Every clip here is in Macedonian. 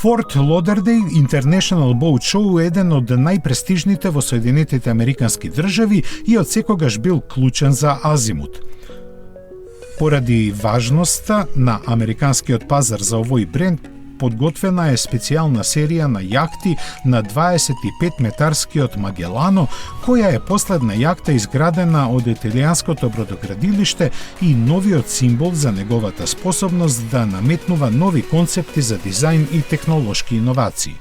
Форт Лодердейл International Boat Show е еден од најпрестижните во Соединетите Американски држави и од секогаш бил клучен за Азимут. Поради важноста на американскиот пазар за овој бренд, подготвена е специјална серија на јахти на 25-метарскиот Магелано, која е последна јахта изградена од италијанското бродоградилиште и новиот символ за неговата способност да наметнува нови концепти за дизајн и технолошки иновации.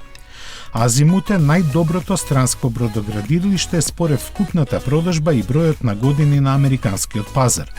Азимут е најдоброто странско бродоградилиште според вкупната продажба и бројот на години на американскиот пазар.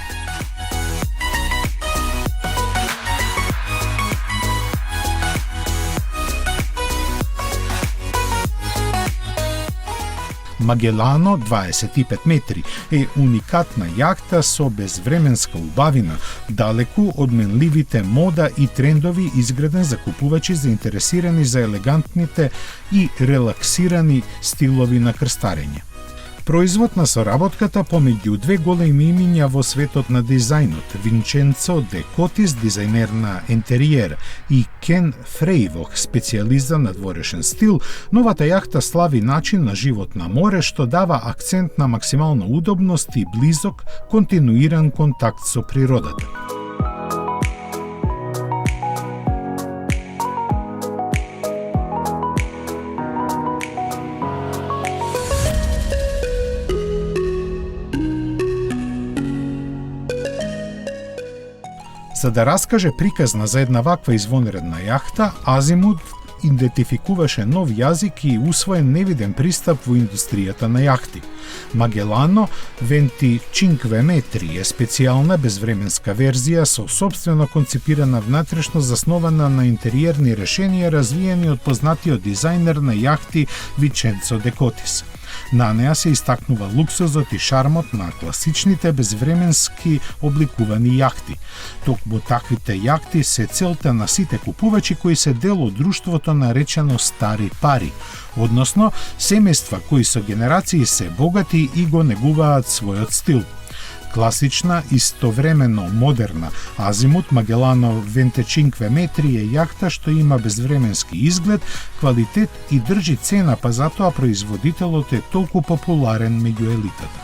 Магелано 25 метри е уникатна јахта со безвременска убавина, далеку од менливите мода и трендови, изграден за купувачи заинтересирани за елегантните и релаксирани стилови на крстарење. Производ на соработката помеѓу две големи имиња во светот на дизајнот, Винченцо де Котис, дизајнер на интериер, и Кен Фрејвох, специјалист за надворешен стил, новата јахта слави начин на живот на море што дава акцент на максимална удобност и близок, континуиран контакт со природата. За да раскаже приказна за една ваква извонредна јахта, Азимут идентификуваше нов јазик и усвоен невиден пристап во индустријата на јахти. Магелано 25 метри е специјална безвременска верзија со собствено концепирана внатрешност заснована на интериерни решенија развиени од познатиот дизајнер на јахти Винченцо де Котис. На неа се истакнува луксузот и шармот на класичните безвременски обликувани јахти. Токму таквите јахти се целта на сите купувачи кои се дел од друштвото наречено стари пари, односно семејства кои со генерации се богати и го негуваат својот стил. Класична, истовремено модерна Азимут Магелано 25 метри е јахта што има безвременски изглед, квалитет и држи цена, па затоа производителот е толку популарен меѓу елитата.